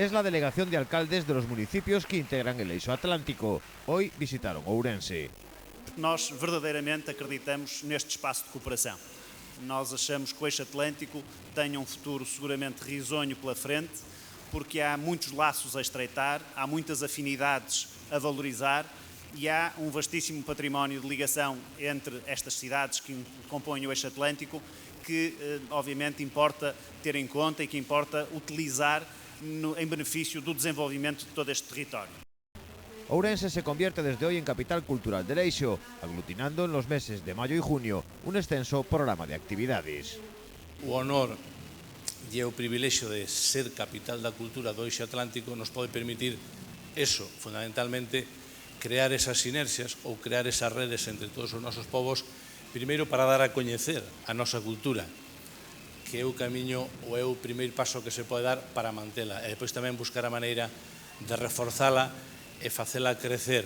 es la delegación de alcaldes de los municipios que integran el Eixo Atlántico. Hoy visitaron Ourense. Nós verdadeiramente acreditamos neste espaço de cooperação. Nós achamos que o Eixo Atlântico tem futuro seguramente risonho pela frente, porque há muitos laços a estreitar, há muitas afinidades a valorizar e há vastíssimo património de ligação entre estas cidades que compõem o Eixo Atlântico, que obviamente importa ter em conta e que importa utilizar em benefício do desenvolvimento de todo este território. Ourense se convierte desde hoy en capital cultural del Eixo, aglutinando en los meses de mayo y junio un extenso programa de actividades. O honor e o privilexio de ser capital da cultura do Eixo Atlántico nos pode permitir eso, fundamentalmente, crear esas sinerxias ou crear esas redes entre todos os nosos povos, primeiro para dar a coñecer a nosa cultura, que é o camiño ou é o primeiro paso que se pode dar para mantela, e depois tamén buscar a maneira de reforzala e facela crecer